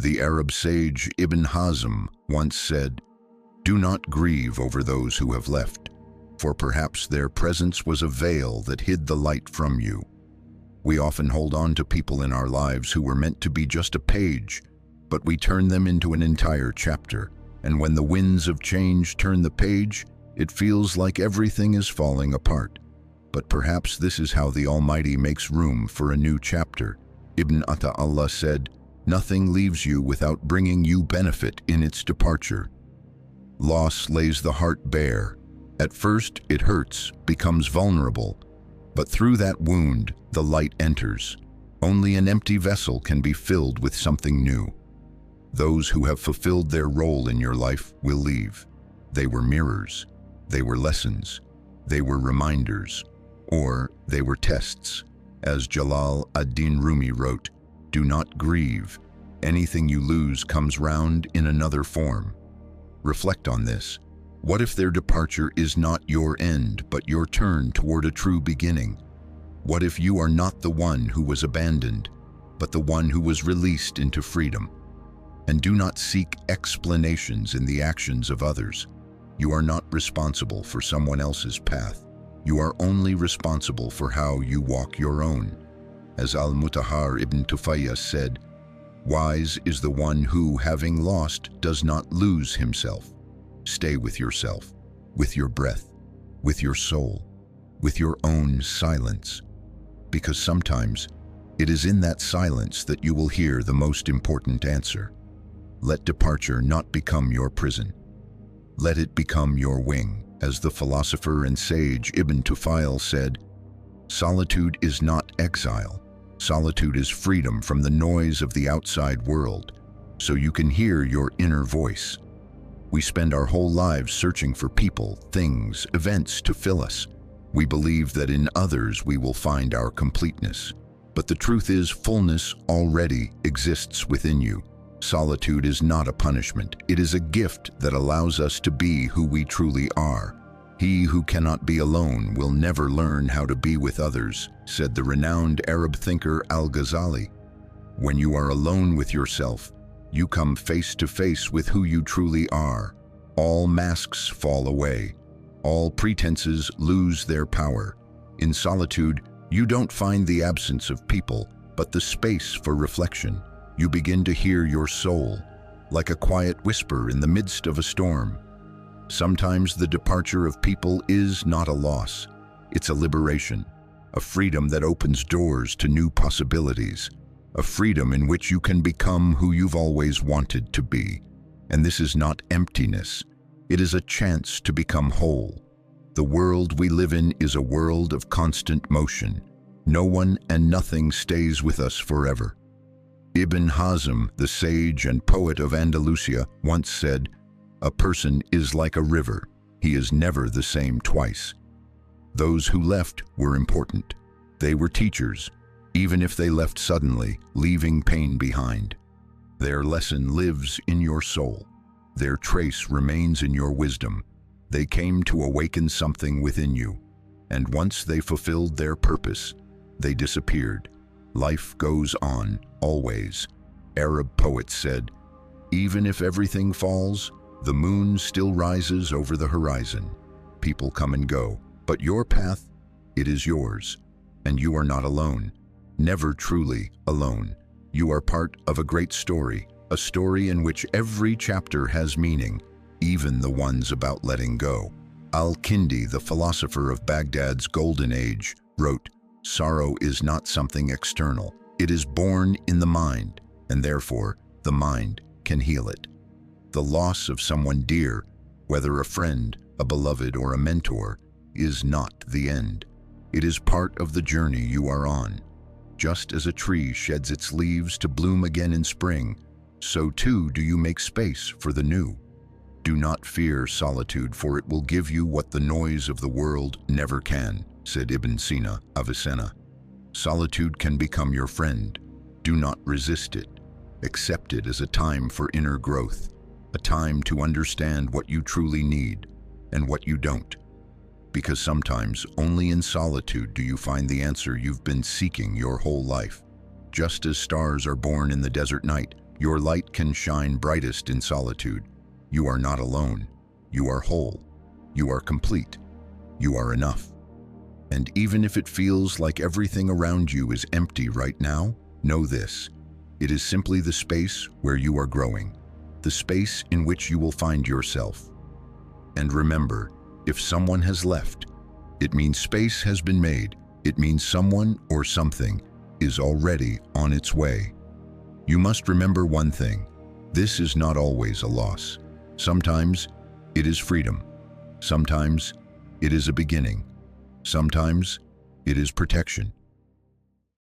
The Arab sage Ibn Hazm once said, "Do not grieve over those who have left, for perhaps their presence was a veil that hid the light from you." We often hold on to people in our lives who were meant to be just a page, but we turn them into an entire chapter. And when the winds of change turn the page, it feels like everything is falling apart. But perhaps this is how the Almighty makes room for a new chapter. Ibn Ata'Allah said, "Nothing leaves you without bringing you benefit in its departure." Loss lays the heart bare. At first, it hurts, becomes vulnerable. But through that wound, the light enters. Only an empty vessel can be filled with something new. Those who have fulfilled their role in your life will leave. They were mirrors. They were lessons. They were reminders. Or they were tests. As Jalal ad-Din Rumi wrote, "Do not grieve. Anything you lose comes round in another form." Reflect on this. What if their departure is not your end, but your turn toward a true beginning? What if you are not the one who was abandoned, but the one who was released into freedom? And do not seek explanations in the actions of others. You are not responsible for someone else's path. You are only responsible for how you walk your own. As Al-Mutahhar ibn Tufayya said, "Wise is the one who, having lost, does not lose himself." Stay with yourself, with your breath, with your soul, with your own silence. Because sometimes it is in that silence that you will hear the most important answer. Let departure not become your prison. Let it become your wing. As the philosopher and sage Ibn Tufayl said, "Solitude is not exile. Solitude is freedom from the noise of the outside world, so you can hear your inner voice." We spend our whole lives searching for people, things, events to fill us. We believe that in others we will find our completeness. But the truth is, fullness already exists within you. Solitude is not a punishment. It is a gift that allows us to be who we truly are. "He who cannot be alone will never learn how to be with others," said the renowned Arab thinker Al-Ghazali. When you are alone with yourself, you come face to face with who you truly are. All masks fall away. All pretenses lose their power. In solitude, you don't find the absence of people, but the space for reflection. You begin to hear your soul, like a quiet whisper in the midst of a storm. Sometimes the departure of people is not a loss. It's a liberation, a freedom that opens doors to new possibilities, a freedom in which you can become who you've always wanted to be. And this is not emptiness. It is a chance to become whole. The world we live in is a world of constant motion. No one and nothing stays with us forever. Ibn Hazm, the sage and poet of Andalusia, once said, "A person is like a river. He is never the same twice." Those who left were important. They were teachers, even if they left suddenly, leaving pain behind. Their lesson lives in your soul. Their trace remains in your wisdom. They came to awaken something within you, and once they fulfilled their purpose, they disappeared. Life goes on, always. Arab poets said, "Even if everything falls, the moon still rises over the horizon. People come and go, but your path, it is yours, and you are not alone. Never truly alone. You are part of a great story, a story in which every chapter has meaning, even the ones about letting go." Al-Kindi, the philosopher of Baghdad's golden age, wrote, "Sorrow is not something external. It is born in the mind, and therefore the mind can heal it." The loss of someone dear, whether a friend, a beloved, or a mentor, is not the end. It is part of the journey you are on. Just as a tree sheds its leaves to bloom again in spring, so too do you make space for the new. Do not fear solitude, for it will give you what the noise of the world never can, said Ibn Sina, Avicenna. Solitude can become your friend. Do not resist it. Accept it as a time for inner growth, a time to understand what you truly need and what you don't. Because sometimes only in solitude do you find the answer you've been seeking your whole life. Just as stars are born in the desert night, Your light can shine brightest in solitude. You are not alone. You are whole. You are complete. You are enough. And even if it feels like everything around you is empty right now, know this. It is simply the space where you are growing, the space in which you will find yourself. And remember, if someone has left, it means space has been made. It means someone or something is already on its way. You must remember one thing. This is not always a loss. Sometimes it is freedom. Sometimes it is a beginning. Sometimes it is protection.